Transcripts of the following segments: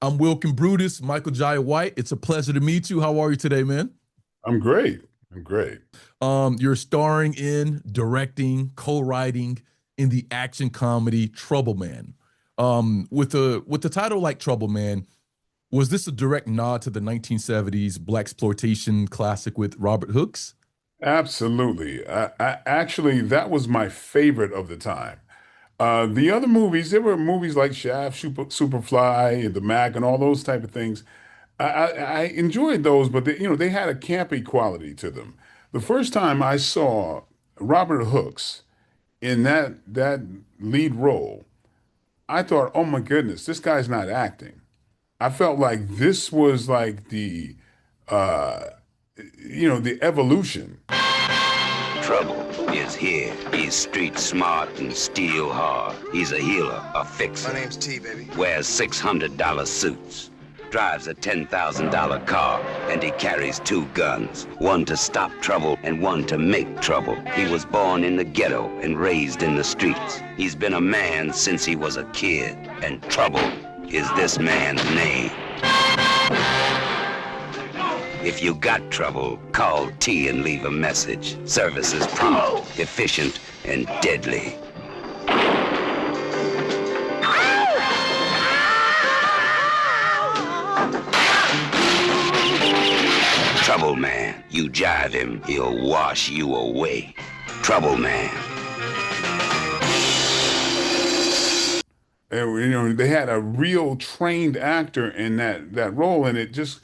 I'm Wilkine Brutus, Michael Jai White. It's a pleasure to meet you. How are you today, man? I'm great. I'm great. You're starring in, directing, co-writing in the action comedy Trouble Man. With the title like Trouble Man, was this a direct nod to the 1970s black exploitation classic with Robert Hooks? Absolutely. I actually that was my favorite of the time. The other movies, there were movies like Shaft, Superfly, The Mac, and all those type of things. I enjoyed those, but they had a campy quality to them. The first time I saw Robert Hooks in that lead role, I thought, oh my goodness, this guy's not acting. I felt like this was like uh, the evolution. Trouble is here. He's street smart and steel hard. He's a healer, a fixer. My name's T, baby. Wears $600 suits. Drives a $10,000 car, and he carries two guns. One to stop trouble and one to make trouble. He was born in the ghetto and raised in the streets. He's been a man since he was a kid, and trouble is this man's name. If you got trouble, call T and leave a message. Service is prompt, efficient, and deadly. Trouble Man. You jive him, he'll wash you away. Trouble Man. And they had a real trained actor in that role, and it just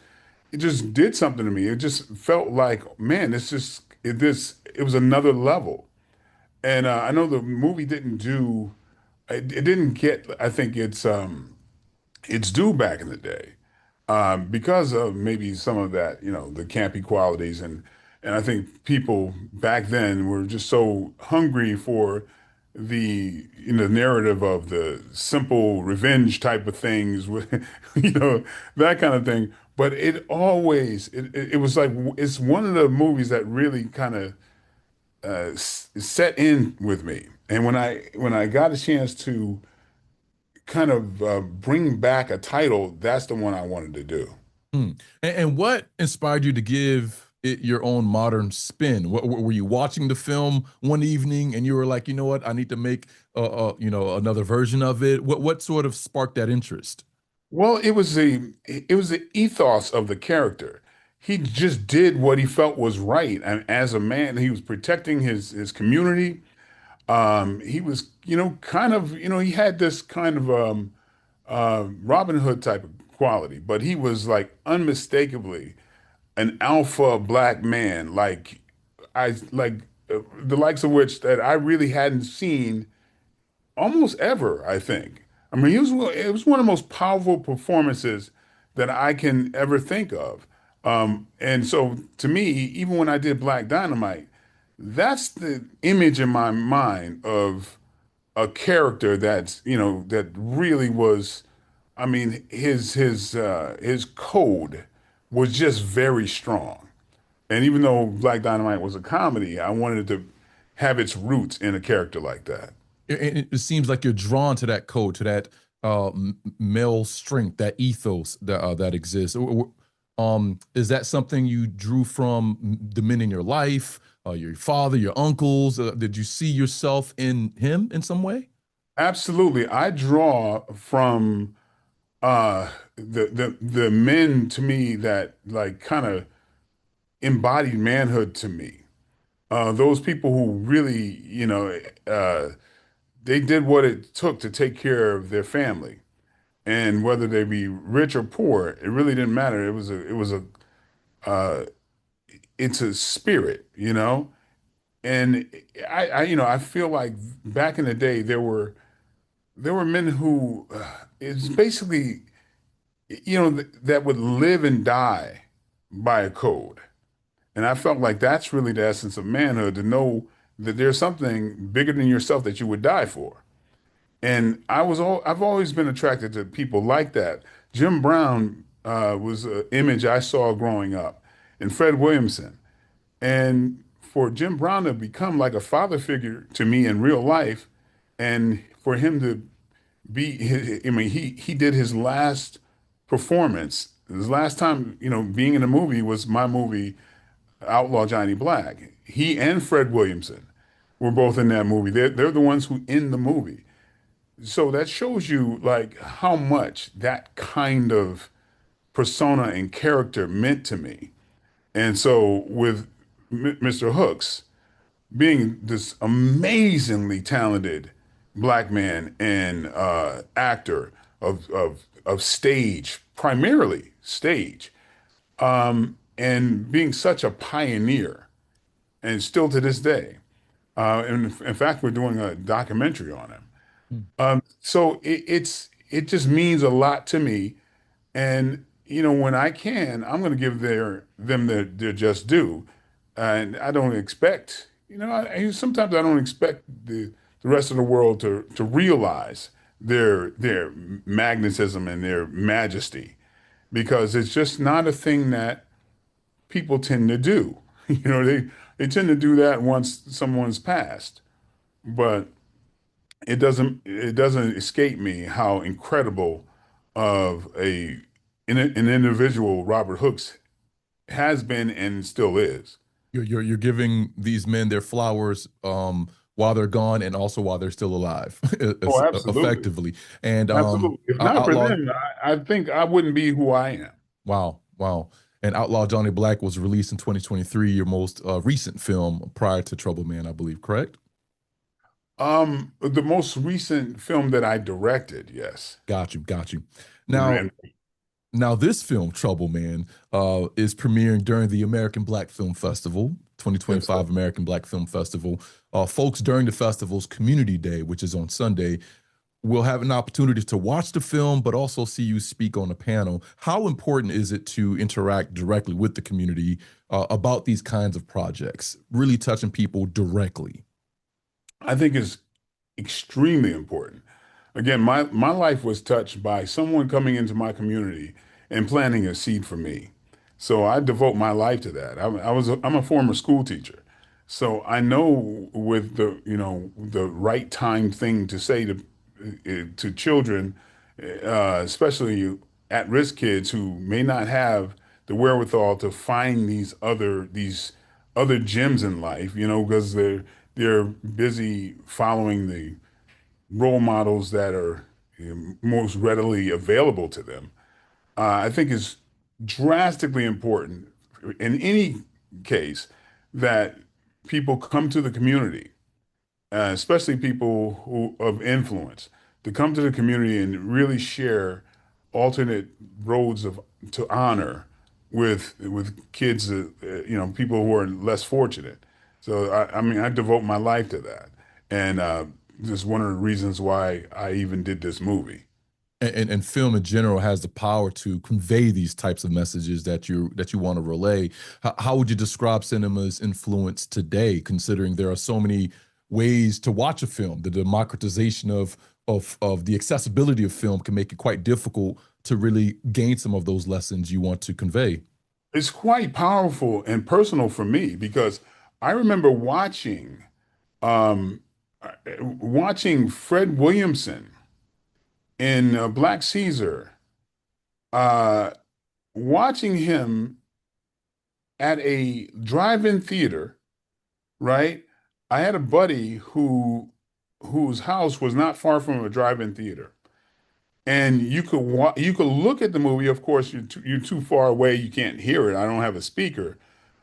did something to me. It just felt like, man, it was another level. And I know the movie it didn't get, I think it's due back in the day, because of maybe some of that, the campy qualities, and I think people back then were just so hungry for the narrative of the simple revenge type of things with that kind of thing. But it was like, it's one of the movies that really kind of set in with me. And when I got a chance to kind of bring back a title, that's the one I wanted to do. And what inspired you to give it your own modern spin? Were you watching the film one evening and you were like, you know what, I need to make another version of it? What sort of sparked that interest? Well, it was the ethos of the character. He just did what he felt was right, and as a man, he was protecting his community. He was, he had this kind of Robin Hood type of quality, but he was like unmistakably an alpha black man, the likes of which that I really hadn't seen almost ever, I think. I mean, it was one of the most powerful performances that I can ever think of. And so to me, even when I did Black Dynamite, that's the image in my mind of a character that really was, I mean, his code was just very strong. And even though Black Dynamite was a comedy, I wanted to have its roots in a character like that. It seems like you're drawn to that code, to that male strength, that ethos that exists. Is that something you drew from the men in your life, your father, your uncles? Did you see yourself in him in some way? Absolutely. I draw from the men to me that like kind of embodied manhood to me. Those people who really, they did what it took to take care of their family. And whether they be rich or poor, it really didn't matter. Uh, it's a spirit, And I feel like back in the day there were men who it's basically, that would live and die by a code. And I felt like that's really the essence of manhood, to know that there's something bigger than yourself that you would die for. And I've always been attracted to people like that. Jim Brown was an image I saw growing up, and Fred Williamson. And for Jim Brown to become like a father figure to me in real life, and for him to I mean, he did his last performance. The last time, being in a movie was my movie, Outlaw Johnny Black. He and Fred Williamson were both in that movie. They're the ones who in the movie. So that shows you like how much that kind of persona and character meant to me. And so with Mr. Hooks being this amazingly talented black man and actor of stage, primarily stage, and being such a pioneer, and still to this day. And in fact, we're doing a documentary on him. So it just means a lot to me. And when I can, I'm going to give them their just due. And I don't expect, sometimes I don't expect the rest of the world to realize their magnetism and their majesty, because it's just not a thing that people tend to do. They tend to do that once someone's passed, but it doesn't escape me how incredible of an individual Robert Hooks has been and still is. You're giving these men their flowers while they're gone and also while they're still alive, Oh, absolutely. effectively. And Absolutely. If not for Outlaw, them, I think I wouldn't be who I am. wow, wow. And Outlaw Johnny Black was released in 2023, your most recent film prior to Trouble Man, I believe, correct? The most recent film that I directed, yes. Got you, got you. Now, And Now, this film, Trouble Man, is premiering during the American Black Film Festival, 2025 American Black Film Festival. Folks, during the festival's Community Day, which is on Sunday, will have an opportunity to watch the film, but also see you speak on a panel. How important is it to interact directly with the community about these kinds of projects, really touching people directly? I think it's extremely important. Again, my life was touched by someone coming into my community and planting a seed for me. So I devote my life to that. I'm a former school teacher. So I know with the right time thing to say to children, especially at-risk kids who may not have the wherewithal to find these other gems in life, because they're busy following the role models that are most readily available to them. I think is drastically important in any case that people come to the community, especially people who of influence, to come to the community and really share alternate roads to honor with kids, people who are less fortunate. So I mean, I devote my life to that, and this is one of the reasons why I even did this movie. And film in general has the power to convey these types of messages that you want to relay. How would you describe cinema's influence today, considering there are so many ways to watch a film? The democratization of the accessibility of film can make it quite difficult to really gain some of those lessons you want to convey. It's quite powerful and personal for me because I remember um, watching Fred Williamson in Black Caesar, uh, watching him at a drive-in theater, right? I had a buddy whose house was not far from a drive-in theater, and you could look at the movie. Of course, you're too far away, you can't hear it. I don't have a speaker,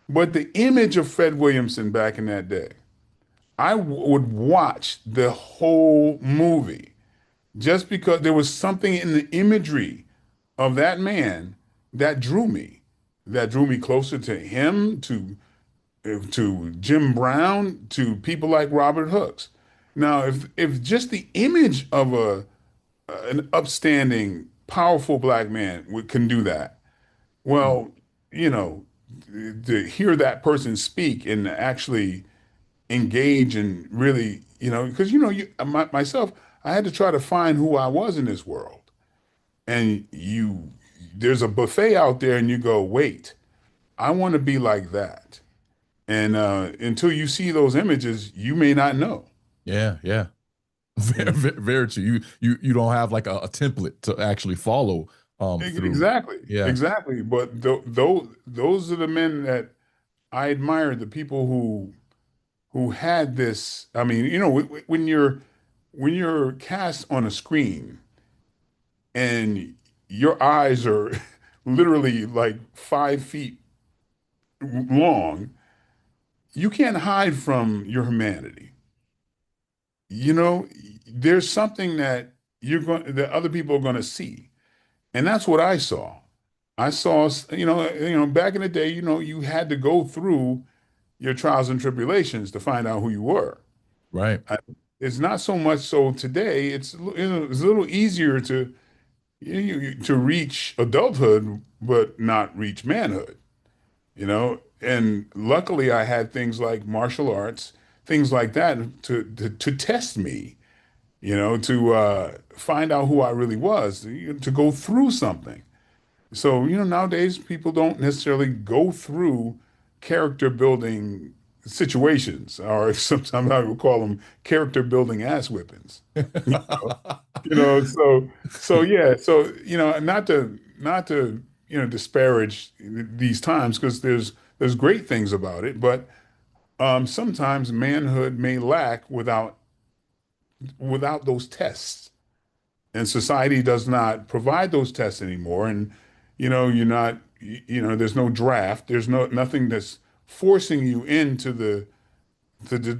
but the image of Fred Williamson back in that day, would watch the whole movie just because there was something in the imagery of that man that drew me closer to him, to Jim Brown, to people like Robert Hooks. Now, if just the image of an upstanding, powerful black man can do that, well, you know, to hear that person speak and actually engage and really, because myself, I had to try to find who I was in this world. And there's a buffet out there, and you go, wait, I want to be like that. And until you see those images, you may not know. Yeah, yeah. Very, very true. You don't have like a template to actually follow through. Exactly, Yeah. exactly. But those are the men that I admire, the people who had this. I mean, when you're cast on a screen and your eyes are literally like 5 feet long, you can't hide from your humanity. You know, there's something that that other people are going to see, and that's what I saw. I saw, back in the day, you had to go through your trials and tribulations to find out who you were. Right. I, it's not so much so today. It's a little easier to reach adulthood, but not reach manhood. And luckily I had things like martial arts, things like that to test me, to find out who I really was, to go through something. So, nowadays people don't necessarily go through character building situations, or sometimes I would call them character building ass whippings. So yeah, so not to disparage these times, because there's great things about it, but sometimes manhood may lack without those tests, and society does not provide those tests anymore. And you're not, there's no draft, there's nothing that's forcing you into the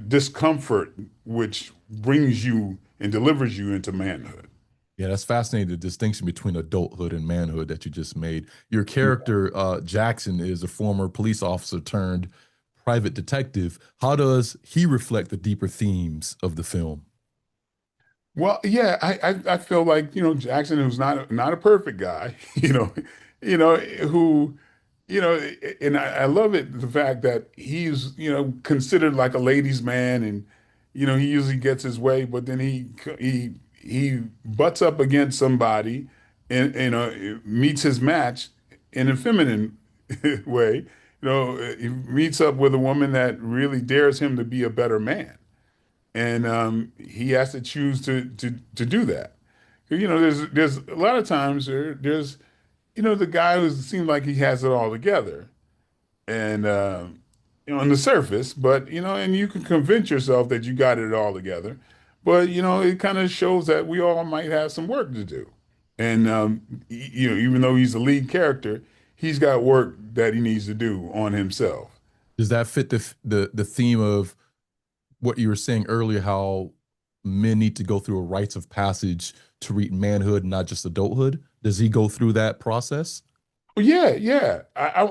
discomfort which brings you and delivers you into manhood. Yeah, that's fascinating, the distinction between adulthood and manhood that you just made. Your Yeah. character, Jackson, is a former police officer turned private detective. How does he reflect the deeper themes of the film? Well, yeah, I feel like, Jackson, who's not a perfect guy, who, and I love it, the fact that he's, considered like a ladies' man, and, he usually gets his way, but then he butts up against somebody and, meets his match in a feminine way. He meets up with a woman that really dares him to be a better man, and he has to choose to do that. There's a lot of times there's the guy who seems like he has it all together, and on the surface, but and you can convince yourself that you got it all together, but it kind of shows that we all might have some work to do. And even though he's the lead character, he's got work that he needs to do on himself. Does that fit the theme of what you were saying earlier, how men need to go through a rites of passage to reach manhood, not just adulthood? Does he go through that process? Yeah, yeah. I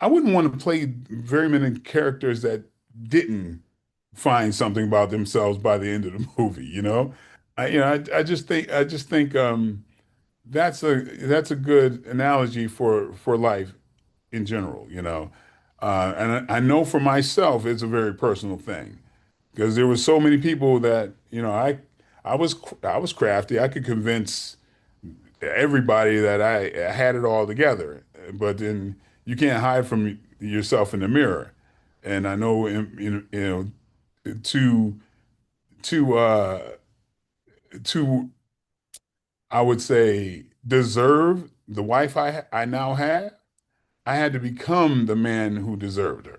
wouldn't want to play very many characters that didn't find something about themselves by the end of the movie. I just think that's a good analogy for life in general. And I know for myself it's a very personal thing, because there were so many people that I was crafty. I could convince everybody that I had it all together, but then you can't hide from yourself in the mirror. And I know, to to uh to I would say deserve the wife I now have, I had to become the man who deserved her.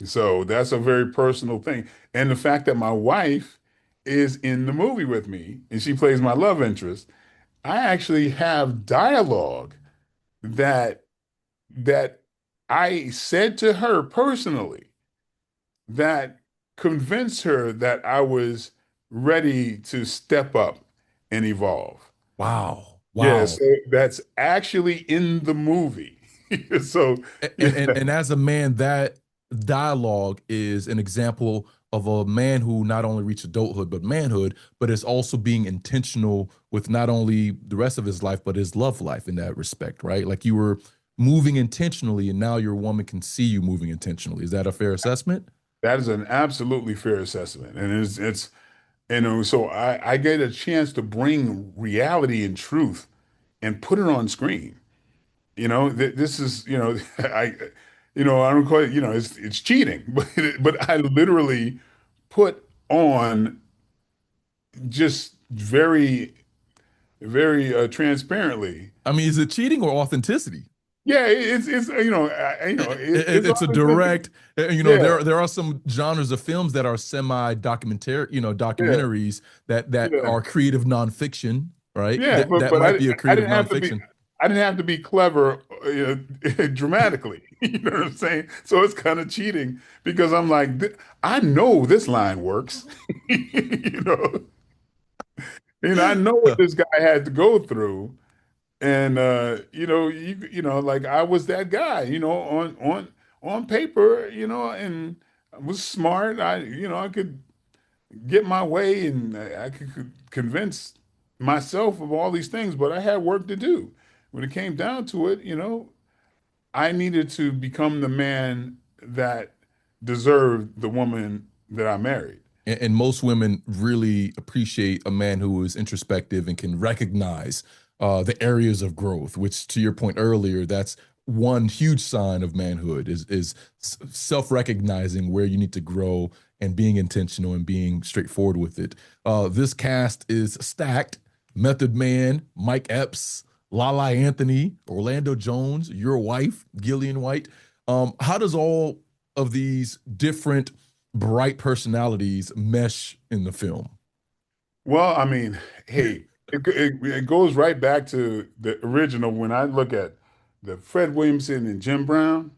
So that's a very personal thing. And the fact that my wife is in the movie with me and she plays my love interest, I actually have dialogue that that I said to her personally that convinced her that I was ready to step up and evolve. Wow. Yeah, Wow. so that's actually in the movie. So And, yeah, and as a man, that dialogue is an example of a man who not only reached adulthood but manhood, but is also being intentional with not only the rest of his life but his love life in that respect, right? Like you were moving intentionally, and now your woman can see you moving intentionally. Is that a fair assessment? that is an absolutely fair assessment. And it's so I get a chance to bring reality and truth and put it on screen. This is, I don't call it, it's cheating, but I literally put on just very very transparently. I mean, is it cheating or authenticity? Yeah, it's it's It's a authenticity. direct, Yeah, there are some genres of films that are semi-documentary, yeah, documentaries that yeah, are creative nonfiction, right? yeah. That But that might be a I creative didn't have to be nonfiction. I didn't have to be clever dramatically. You know what I'm saying? So it's kind of cheating because I'm like, I know this line works. You know, and I know what this guy had to go through. And like I was that guy, on paper, and I was smart. I could get my way, and I could convince myself of all these things, but I had work to do. When it came down to it, I needed to become the man that deserved the woman that I married. And most women really appreciate a man who is introspective and can recognize the areas of growth, which to your point earlier, that's one huge sign of manhood is self-recognizing where you need to grow and being intentional and being straightforward with it. This cast is stacked. Method Man, Mike Epps, Lala Anthony, Orlando Jones, your wife, Gillian White. How does all of these different bright personalities mesh in the film? Well, I mean, hey, it goes right back to the original. When I look at the Fred Williamson and Jim Brown,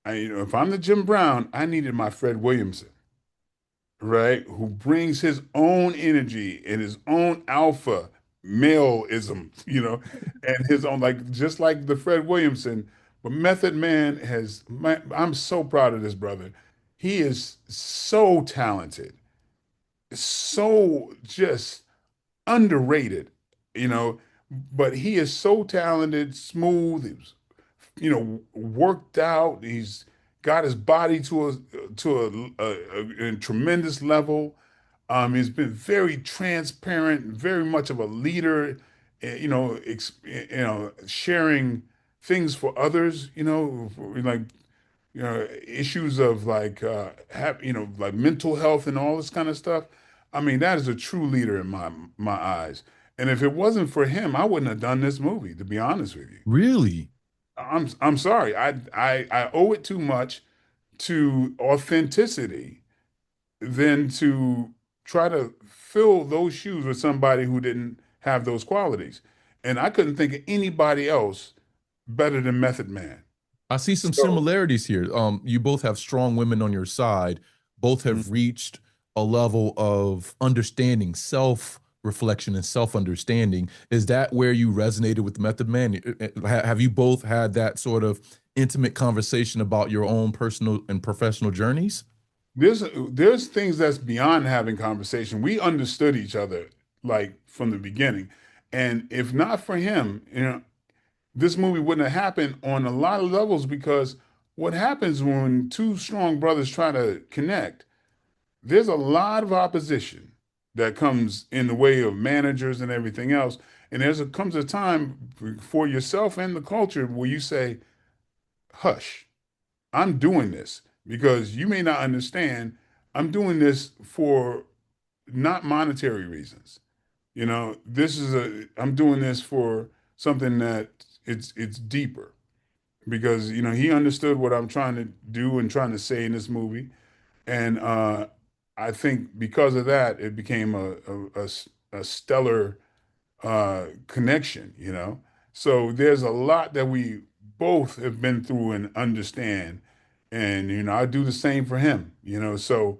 if I'm the Jim Brown, I needed my Fred Williamson, right? Who brings his own energy and his own alpha maleism, and his own, like, just like the Fred Williamson. But Method Man I'm so proud of this brother. He is so talented, so just underrated, you know, but he is so talented, smooth, he's, worked out. He's got his body to a tremendous level. He's been very transparent, very much of a leader, sharing things for others, like issues of like like mental health and all this kind of stuff. I mean, that is a true leader in my eyes. And if it wasn't for him, I wouldn't have done this movie, to be honest with you. Really? I'm sorry. I owe it too much to authenticity than to try to fill those shoes with somebody who didn't have those qualities. And I couldn't think of anybody else better than Method Man. I see some So, similarities here. You both have strong women on your side. Both mm, have reached a level of understanding, self reflection, and self understanding. Is that where you resonated with Method Man? Have you both had that sort of intimate conversation about your own personal and professional journeys? there's things that's beyond having conversation. We understood each other like from the beginning. And if not for him, this movie wouldn't have happened on a lot of levels because what happens when two strong brothers try to connect, there's a lot of opposition that comes in the way of managers and everything else. And comes a time for yourself and the culture where you say, hush, I'm doing this because you may not understand. I'm doing this for not monetary reasons. I'm doing this for something that it's deeper because, he understood what I'm trying to do and trying to say in this movie. And I think because of that, it became a stellar connection. So there's a lot that we both have been through and understand. And, I do the same for him. So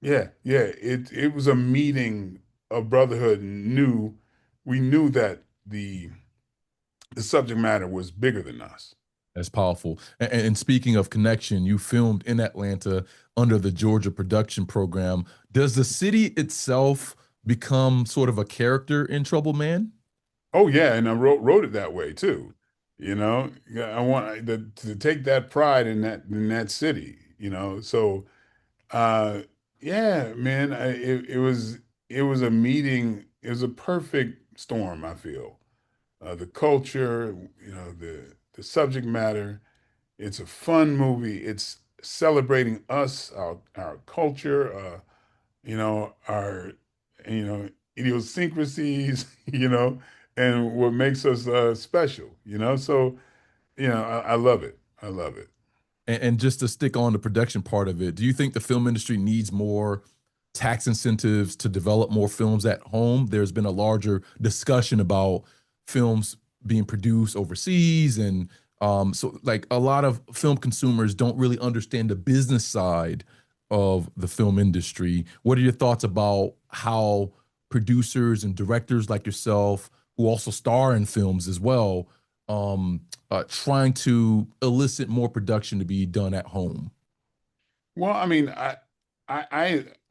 yeah, it was a meeting of brotherhood and we knew that the subject matter was bigger than us. That's powerful. And speaking of connection, you filmed in Atlanta under the Georgia Production Program. Does the city itself become sort of a character in Trouble Man? Oh yeah, and I wrote it that way too. Yeah, I want to take that pride in that city. So yeah, man, it was a meeting. It was a perfect storm, I feel. The culture, the subject matter. It's a fun movie. It's celebrating us, our culture, our, you know, idiosyncrasies, and what makes us special, So, I love it. I love it. And just to stick on the production part of it, do you think the film industry needs more tax incentives to develop more films at home? There's been a larger discussion about films being produced overseas, and so like a lot of film consumers don't really understand the business side of the film industry. What are your thoughts about how producers and directors like yourself, who also star in films as well, trying to elicit more production to be done at home? Well, I mean, I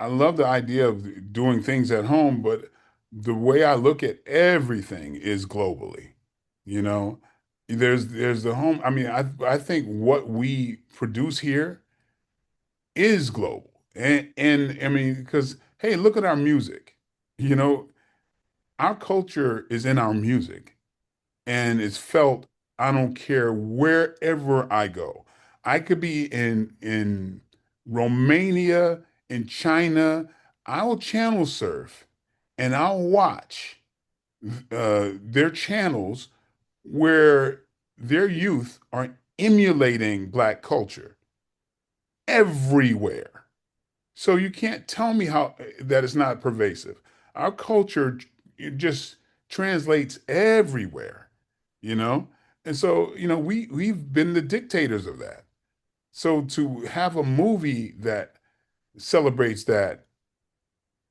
love the idea of doing things at home, but the way I look at everything is globally. You know, there's the home. I mean, I think what we produce here is global, and I mean, because hey, look at our music. You know, our culture is in our music, and it's felt. I don't care wherever I go. I could be in Romania, in China. I'll channel surf, and I'll watch their channels where their youth are emulating Black culture everywhere. So you can't tell me how that is not pervasive. Our culture just translates everywhere, you know? And so, we've been the dictators of that. So to have a movie that celebrates that,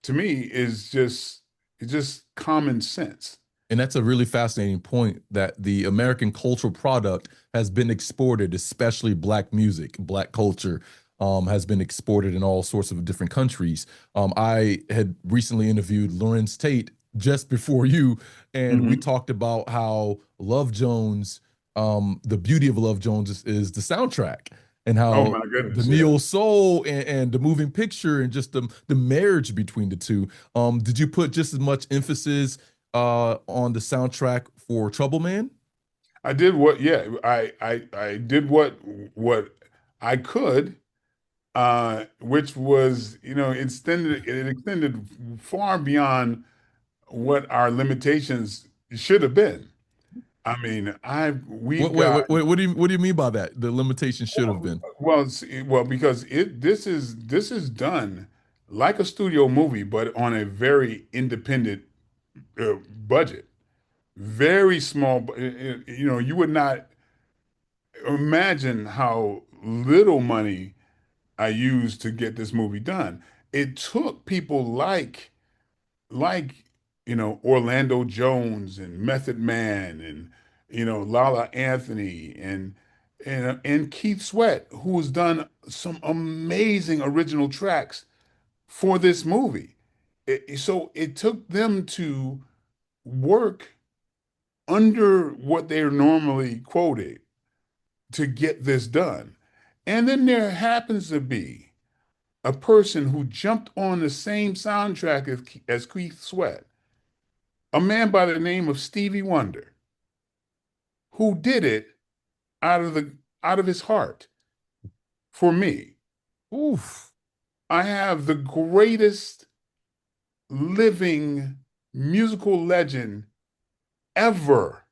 to me, is just it's just common sense. And that's a really fascinating point, that the American cultural product has been exported, especially Black music, Black culture, has been exported in all sorts of different countries. I had recently interviewed Lawrence Tate just before you, and we Mhm. talked about how Love Jones, the beauty of Love Jones is the soundtrack, and Oh how my the goodness, yeah. neo soul and the moving picture and just the marriage between the two. Did you put just as much emphasis on the soundtrack for Trouble Man? I did what, yeah, I did what I could, which was, it extended far beyond what our limitations should have been. I mean, we've got What do you mean by that? The limitation should have been. because this is done like a studio movie, but on a very independent budget, very small. You would not imagine how little money I used to get this movie done. It took people like Orlando Jones and Method Man and Lala Anthony and Keith Sweat, who has done some amazing original tracks for this movie. So it took them to work under what they're normally quoted to get this done. And then there happens to be a person who jumped on the same soundtrack as Keith Sweat, a man by the name of Stevie Wonder, who did it out of his heart for me. Oof. I have the greatest living musical legend ever,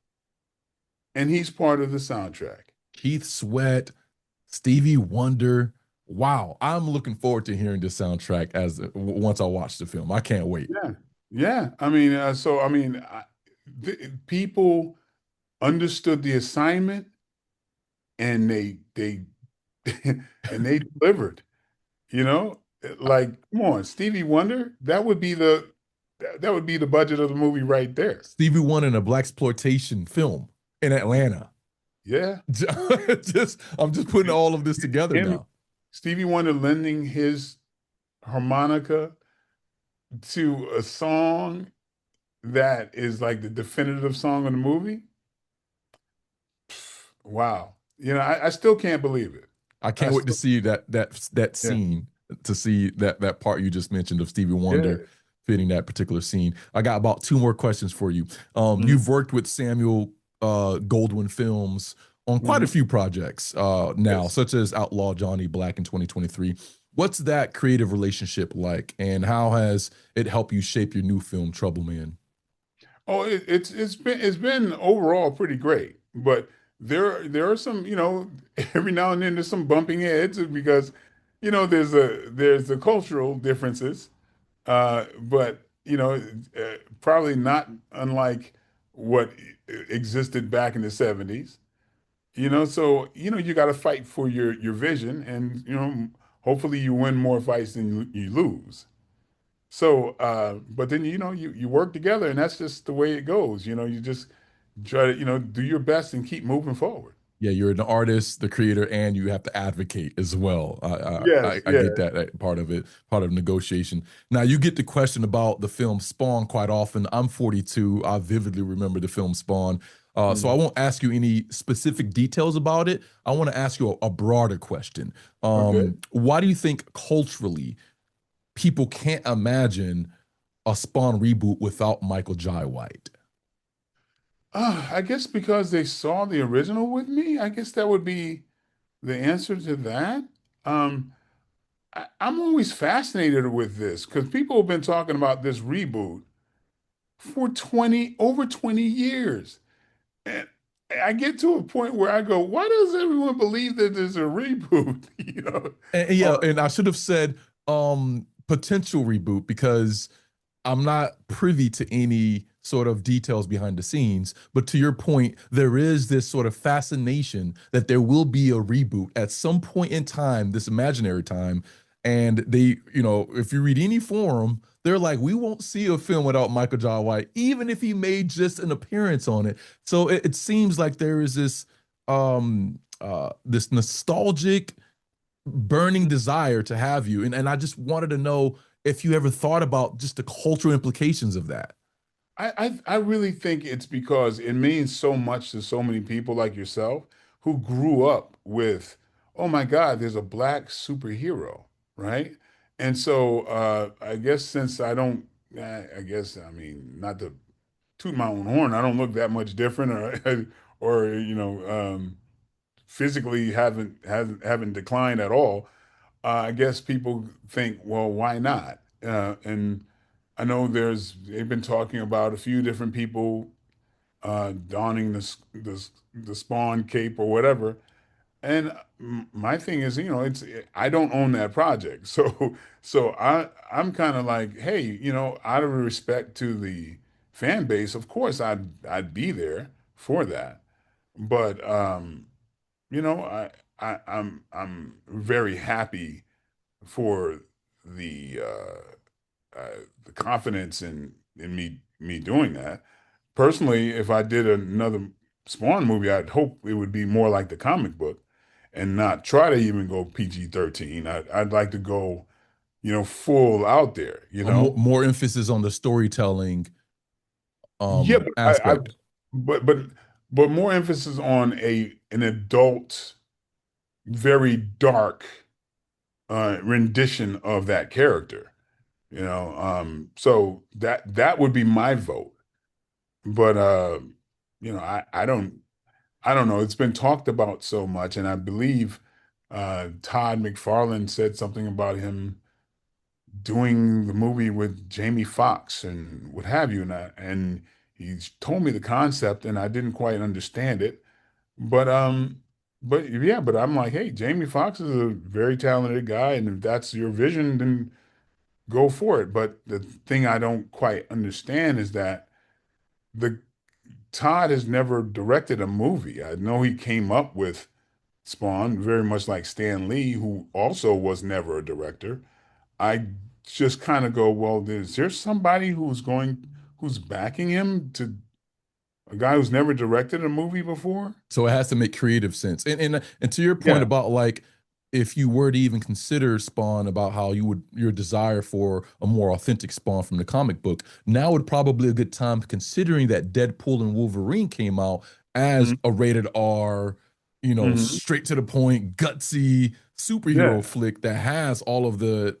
and he's part of the soundtrack. Keith Sweat, Stevie Wonder. Wow, I'm looking forward to hearing this soundtrack once I watch the film. I can't wait. Yeah, yeah. I mean, people understood the assignment, and they and they delivered. You know, like, come on, Stevie Wonder. That would be the budget of the movie right there. Stevie Wonder in a black exploitation film in Atlanta. Yeah, I'm just putting all of this together him, now. Stevie Wonder lending his harmonica to a song that is like the definitive song of the movie. Wow. I still can't believe it. I I can't wait to still, see that yeah, scene, to see that part you just mentioned of Stevie yeah. Wonder fitting that particular scene. I got about two more questions for you. Mhm, You've worked with Samuel Goldwyn Films on quite a mhm. few projects now, Yes. such as Outlaw Johnny Black in 2023. What's that creative relationship like, and how has it helped you shape your new film, Trouble Man? Oh, it's been overall pretty great, but there are some, every now and then there's some bumping heads because, there's the cultural differences, but probably not unlike what existed back in the 70s. So you got to fight for your vision, and hopefully you win more fights than you lose. So, but then you work together, and that's just the way it goes. You just try to do your best and keep moving forward. Yeah, you're an artist, the creator, and you have to advocate as well. Yes, I yeah. get that part of it, part of negotiation. Now, you get the question about the film Spawn quite often. I'm 42. I vividly remember the film Spawn. So I Mm. won't ask you any specific details about it. I want to ask you a broader question. Okay. Why do you think culturally people can't imagine a Spawn reboot without Michael Jai White? I guess because they saw the original with me. I guess that would be the answer to that. Um, I'm always fascinated with this because people have been talking about this reboot for over 20 years. And I get to a point where I go, why does everyone believe that there's a reboot? Yeah, Or and I should have said potential reboot because I'm not privy to any sort of details behind the scenes. But to your point, there is this sort of fascination that there will be a reboot at some point in time, this imaginary time. And they, if you read any forum, they're like, we won't see a film without Michael Jai White, even if he made just an appearance on it. So it seems like there is this nostalgic burning desire to have you. And I just wanted to know if you ever thought about just the cultural implications of that. I really think it's because it means so much to so many people like yourself who grew up with, oh my God, there's a black superhero, right? And so I guess since I don't, I guess, I mean, not to toot my own horn, I don't look that much different or physically haven't declined at all. I guess people think, well, why not? And I know they've been talking about a few different people donning the Spawn cape or whatever. And my thing is, I don't own that project, so I'm kind of like, hey, out of respect to the fan base, of course I'd be there for that, but you know, I, I'm very happy for the the confidence in me doing that. Personally, if I did another Spawn movie, I'd hope it would be more like the comic book and not try to even go PG-13. I'd like to go, full out there, More emphasis on the storytelling Yeah, but aspect. but but but more emphasis on an adult, very dark rendition of that character. So that would be my vote. But I don't know. It's been talked about so much, and I believe Todd McFarlane said something about him doing the movie with Jamie Foxx and what have you, and he told me the concept, and I didn't quite understand it, but yeah, but I'm like, hey, Jamie Foxx is a very talented guy, and if that's your vision, then go for it. But the thing I don't quite understand is that the Todd has never directed a movie. I know he came up with Spawn, very much like Stan Lee, who also was never a director. I just kind of go, well, is there somebody who's backing him to a guy who's never directed a movie before? So it has to make creative sense. And to your point Yeah. about like if you were to even consider Spawn about how your desire for a more authentic Spawn from the comic book, now would probably a good time considering that Deadpool and Wolverine came out as Hmm. a rated R, Hmm. straight to the point, gutsy superhero Yeah. flick that has all of the,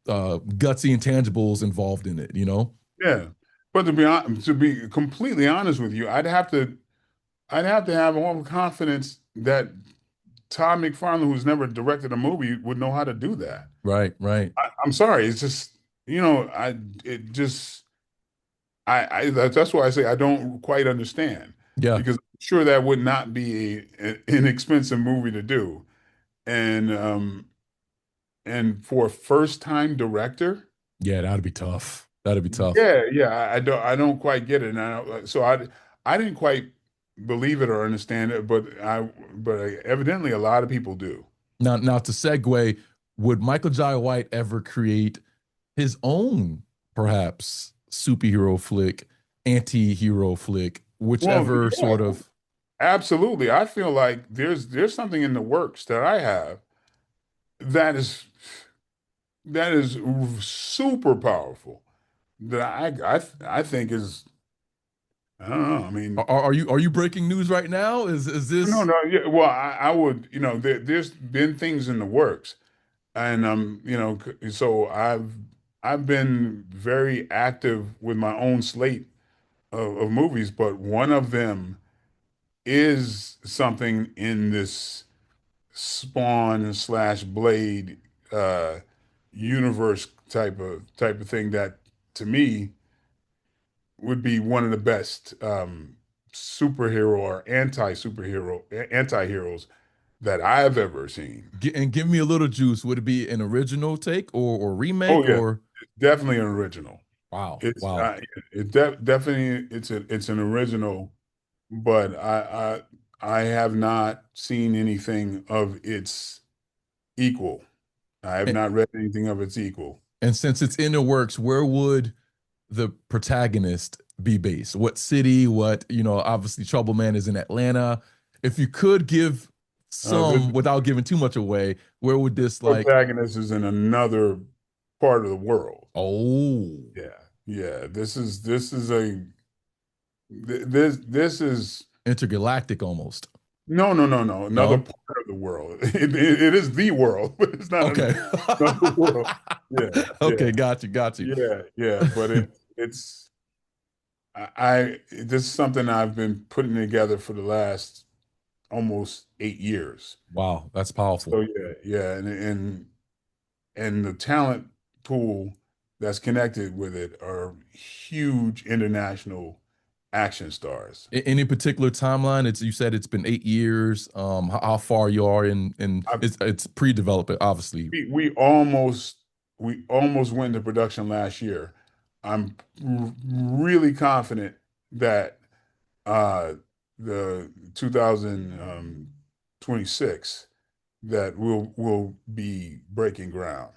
gutsy intangibles involved in it. Yeah. But to be completely honest with you, I'd have to have all the confidence that Todd McFarlane, who's never directed a movie, would know how to do that. Right, right. I'm sorry, it's just, it just, that's why I say I don't quite understand, Yeah, because I'm sure that would not be an inexpensive movie to do, and and for a first time director. yeah, that'd be tough. That'd be tough. Yeah, yeah, I don't quite get it. And I didn't quite believe it or understand it, but evidently a lot of people do. Now to segue, would Michael Jai White ever create his own, perhaps, superhero flick, anti-hero flick, Well, whichever yeah, sort of absolutely. I feel like there's something in the works that I have that is that is super powerful that I think is, I don't know. I mean, are you breaking news right now? Is no, this no, yeah. Well, I would, there's been things in the works. And so I've been very active with my own slate of movies, but one of them is something in this Spawn slash Blade uh, universe type of thing that to me would be one of the best superhero or anti-heroes that I've ever seen. and give me a little juice? Would it be an original take or Oh remake yeah, or definitely an original. wow, It's wow. definitely it's an original, but I have not seen anything of its equal. I have And, not read anything of its equal. and since it's in the works, where would the protagonist be based? What city? What, obviously Trouble Man is in Atlanta. If you could give This some without giving too much away, where would this like, protagonist is in another part of the world. oh, Yeah, yeah. This is intergalactic almost? no, no, no, no. Another No? part of the world. It is the world, but it's not Okay. another world. Yeah, Okay, yeah. got you, got you. Yeah, but it's this is something I've been putting together for the last almost 8 years. Wow, that's powerful. So yeah, yeah, and the talent pool that's connected with it are huge international action stars. Any particular timeline? You said it's been 8 years. How far you are in I, it's pre-development, obviously. we almost went into production last year. I'm really confident that uh, the 2026 that we'll be breaking ground.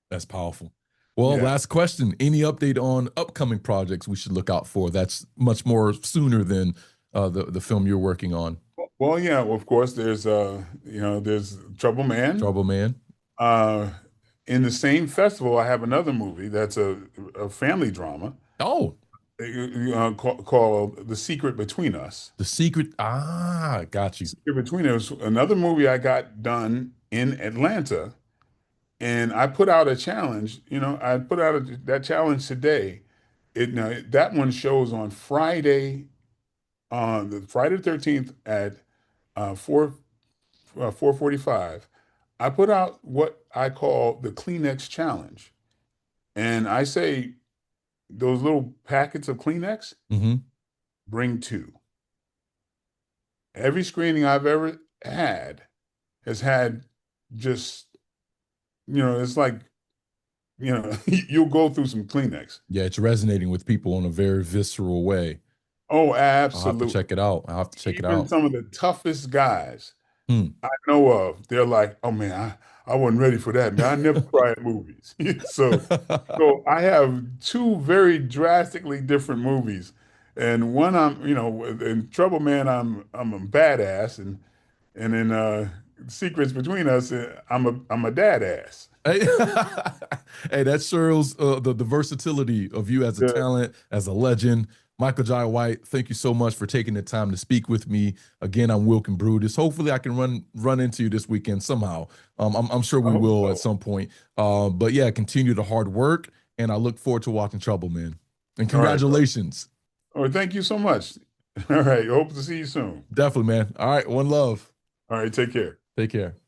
That's powerful. Well, Yeah. last question. Any update on upcoming projects we should look out for? That's much more sooner than the film you're working on. Well, yeah, well, of course, there's Trouble Man. Trouble Man. Uh, in the same festival, I have another movie that's a family drama Oh, called The Secret Between Us. The Secret. Ah, got you. Secret Between Us, another movie I got done in Atlanta, and I put out a challenge. I put out that challenge today. That one shows on Friday, on the Friday the 13th at 4:45. I put out what I call the Kleenex challenge, and I say those little packets of Kleenex, Hmm. bring two. Every screening I've ever had has had just, it's like, you'll go through some Kleenex. Yeah, it's resonating with people in a very visceral way. Oh, I'll have to absolutely. check it out. I'll have to check it Even out. some of the toughest guys Hmm. I know of, they're like, oh man, I wasn't ready for that, man. I never cry at movies. So I have two very drastically different movies. And one in Trouble Man, I'm a badass, and in Secrets Between Us, I'm a dad ass. Hey, hey, that shows the versatility of you as a Yeah. talent, as a legend. Michael Jai White, thank you so much for taking the time to speak with me. Again, I'm Wilkine Brutus. Hopefully, I can run into you this weekend somehow. I'm sure I we hope will at so. some point. But yeah, continue the hard work, and I look forward to watching Trouble, man. And All right, bro. congratulations. All right, thank you so much. All right, hope to see you soon. Definitely, man. All right, one love. All right, take care. Take care.